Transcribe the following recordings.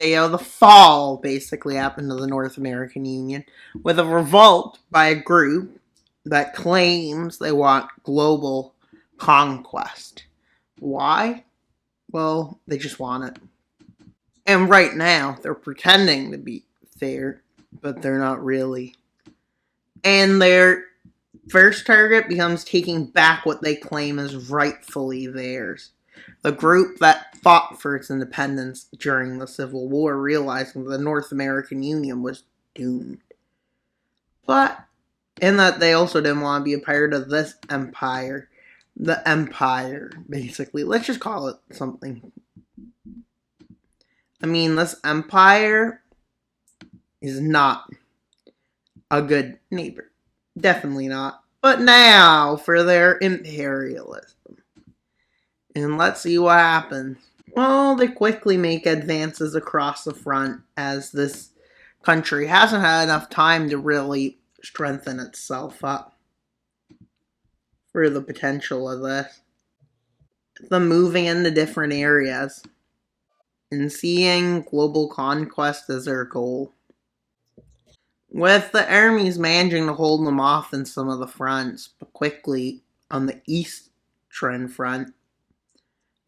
The fall basically happened to the North American Union with a revolt by a group that claims they want global conquest. Why? Well, they just want it. And right now, they're pretending to be fair, but they're not really. And their first target becomes taking back what they claim is rightfully theirs. The group that fought for its independence during the Civil War, realizing the North American Union was doomed. But, in that they also didn't want to be a part of this empire. The empire, basically. Let's just call it something. I mean, this empire is not a good neighbor. Definitely not. But now for their imperialism. And let's see what happens. Well, they quickly make advances across the front as this country hasn't had enough time to really strengthen itself up for the potential of this. Them moving into different areas and seeing global conquest as their goal. With the armies managing to hold them off in some of the fronts, but quickly on the eastern front,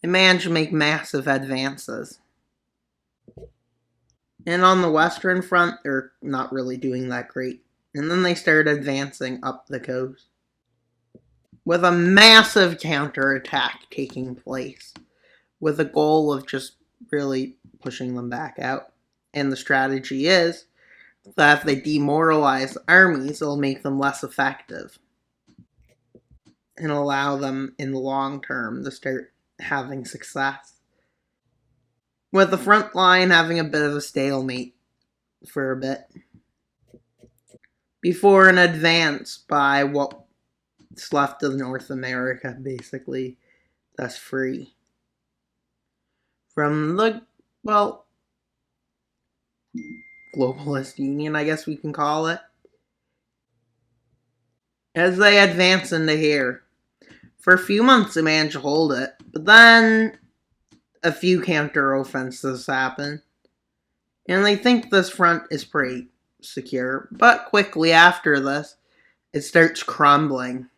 they managed to make massive advances. And on the western front, they're not really doing that great. And then they start advancing up the coast, with a massive counterattack taking place, with a goal of just really pushing them back out. And the strategy is that if they demoralize armies, it'll make them less effective and allow them in the long term to start having success. With the front line having a bit of a stalemate for a bit before an advance by what's left of North America, basically, that's free from the, well, globalist union, I guess we can call it, as they advance into here. For a few months they managed to hold it, but then a few counter-offensives happen, and they think this front is pretty secure, but quickly after this, it starts crumbling,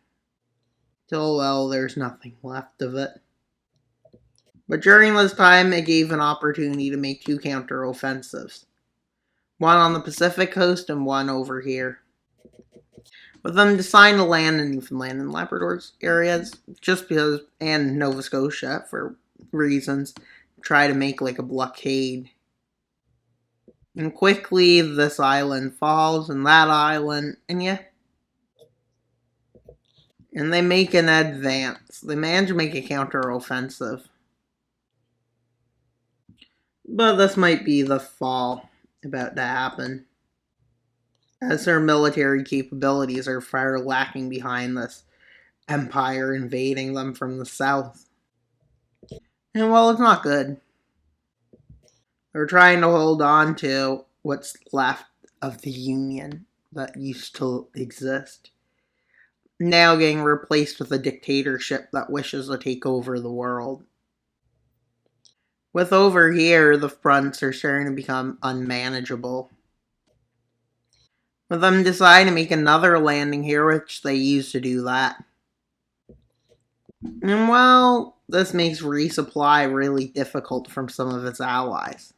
till, well, there's nothing left of it. But during this time, it gave an opportunity to make two counter-offensives. One on the Pacific coast and one over here. With them deciding to land in Newfoundland and Labrador areas, just because, and Nova Scotia for reasons, try to make like a blockade. And quickly this island falls, and that island, and yeah. And they make an advance. They manage to make a counter-offensive. But this might be the fall about to happen, as their military capabilities are far lacking behind this empire invading them from the south. And well, it's not good. They're trying to hold on to what's left of the Union that used to exist, now getting replaced with a dictatorship that wishes to take over the world. With over here, the fronts are starting to become unmanageable, with them deciding to make another landing here, which they used to do that. And well, this makes resupply really difficult from some of its allies.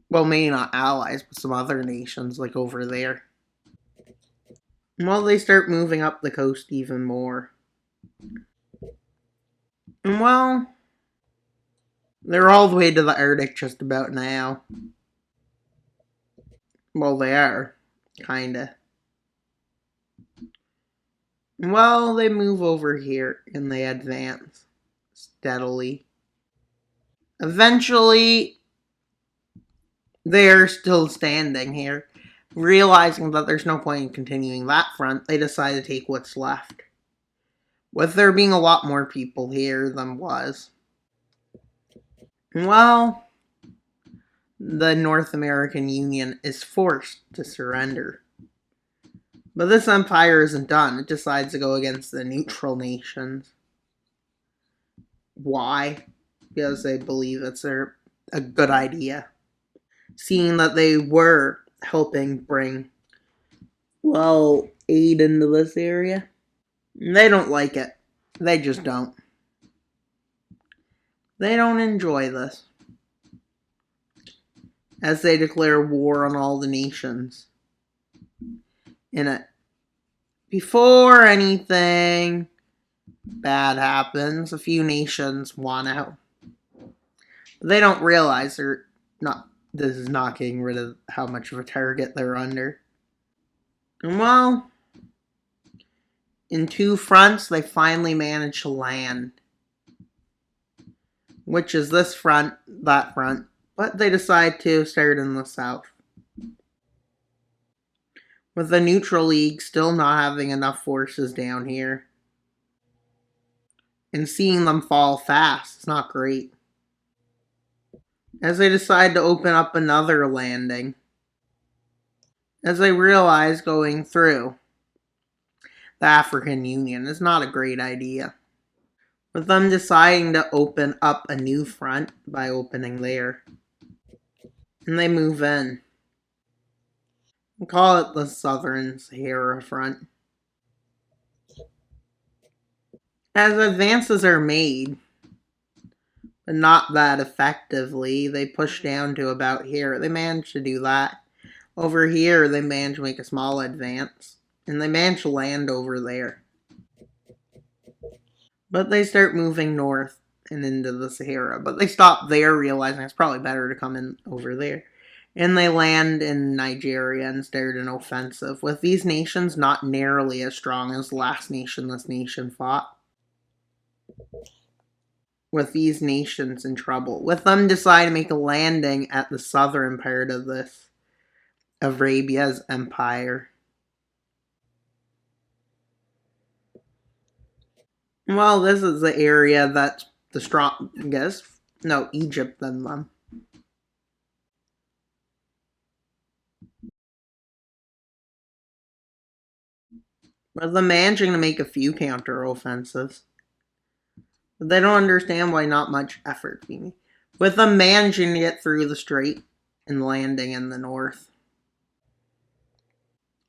Well, maybe not allies, but some other nations, like over there. And well, they start moving up the coast even more. And well, they're all the way to the Arctic just about now. Well, they are. Kinda. Well, they move over here and they advance steadily. Eventually, they're still standing here. Realizing that there's no point in continuing that front, they decide to take what's left, with there being a lot more people here than was. Well, the North American Union is forced to surrender. But this empire isn't done. It decides to go against the neutral nations. Why? Because they believe it's a good idea. seeing that they were helping bring, well, aid into this area. They don't like it. They just don't. They don't enjoy this, as they declare war on all the nations in it. Before anything bad happens, a few nations want out. They don't realize this is not getting rid of how much of a target they're under. And well, in two fronts, they finally manage to land. Which is this front, that front. But they decide to start in the south. With the neutral league still not having enough forces down here. And seeing them fall fast, it's not great. As they decide to open up another landing. As they realize going through the African Union is not a great idea. With them deciding to open up a new front by opening there. And they move in. We'll call it the Southern Sahara Front. As advances are made, but not that effectively, they push down to about here. They manage to do that. Over here, they manage to make a small advance. And they manage to land over there. But they start moving north and into the Sahara. But they stop there, realizing it's probably better to come in over there. And they land in Nigeria and start an offensive, with these nations not nearly as strong as the last nation this nation fought. With these nations in trouble. With them deciding to make a landing at the southern part of this Arabia's empire. Well, this is the area that's the strongest. No, Egypt than them. With them managing to make a few counter-offensives. But they don't understand why not much effort being made. With them managing to get through the strait and landing in the north.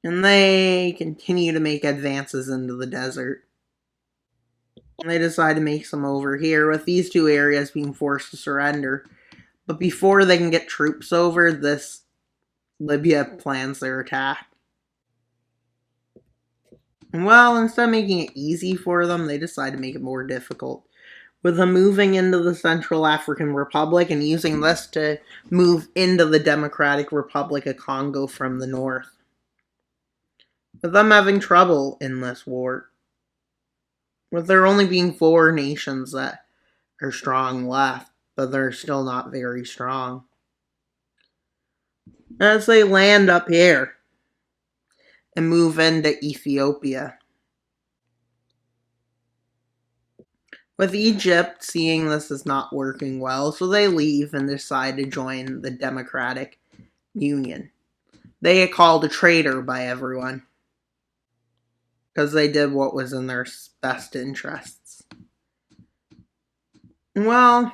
And they continue to make advances into the desert. And they decide to make some over here, with these two areas being forced to surrender. But before they can get troops over, Libya plans their attack. And well, instead of making it easy for them, they decide to make it more difficult. With them moving into the Central African Republic and using this to move into the Democratic Republic of Congo from the north. With them having trouble in this war. With there only being 4 nations that are strong left, but they're still not very strong. As they land up here and move into Ethiopia. With Egypt seeing this is not working well, so they leave and decide to join the Democratic Union. They get called a traitor by everyone. Because they did what was in their best interests. Well,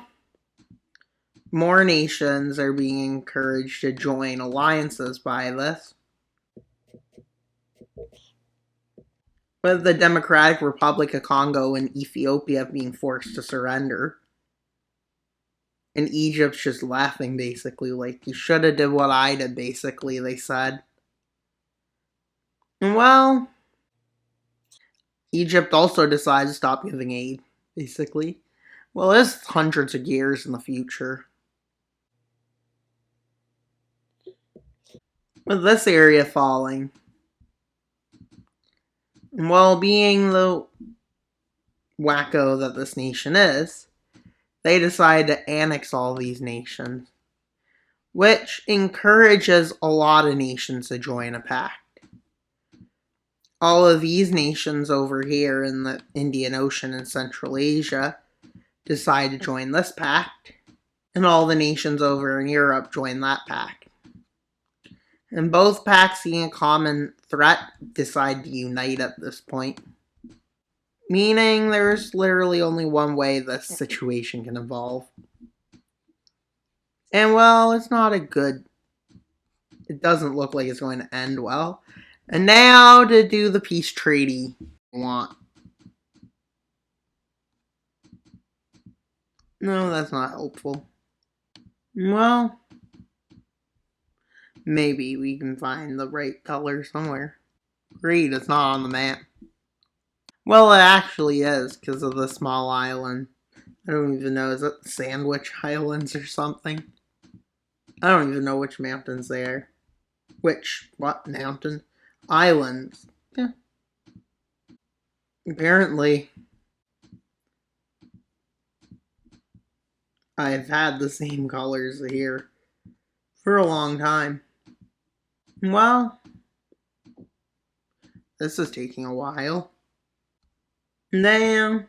more nations are being encouraged to join alliances by this. With the Democratic Republic of Congo and Ethiopia being forced to surrender. And Egypt's just laughing, basically, like, you should have did what I did, basically, they said. And well, Egypt also decides to stop giving aid, basically. Well, it's hundreds of years in the future. With this area falling. And while being the wacko that this nation is, they decide to annex all these nations. Which encourages a lot of nations to join a pact. All of these nations over here in the Indian Ocean and Central Asia decide to join this pact, and all the nations over in Europe join that pact. And both pacts, seeing a common threat, decide to unite at this point. Meaning there's literally only one way this situation can evolve. And well, it's not a good It doesn't look like it's going to end well. And now to do the peace treaty I want. No, that's not helpful. Well, maybe we can find the right color somewhere. Great, it's not on the map. Well, it actually is because of the small island. I don't even know. Is it Sandwich Islands or something? I don't even know which mountains they are. What mountain? Islands. Yeah. Apparently, I've had the same colors here for a long time. Well, this is taking a while. Now,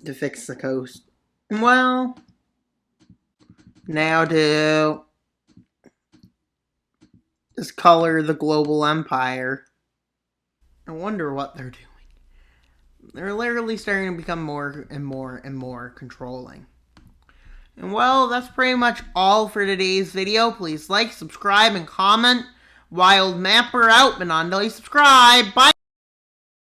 to fix the coast. Well, now to just color the global empire. I wonder what they're doing. They're literally starting to become more and more and more controlling. And well, that's pretty much all for today's video. Please like, subscribe, and comment. Wild Mapper out, but not until you subscribe. Bye!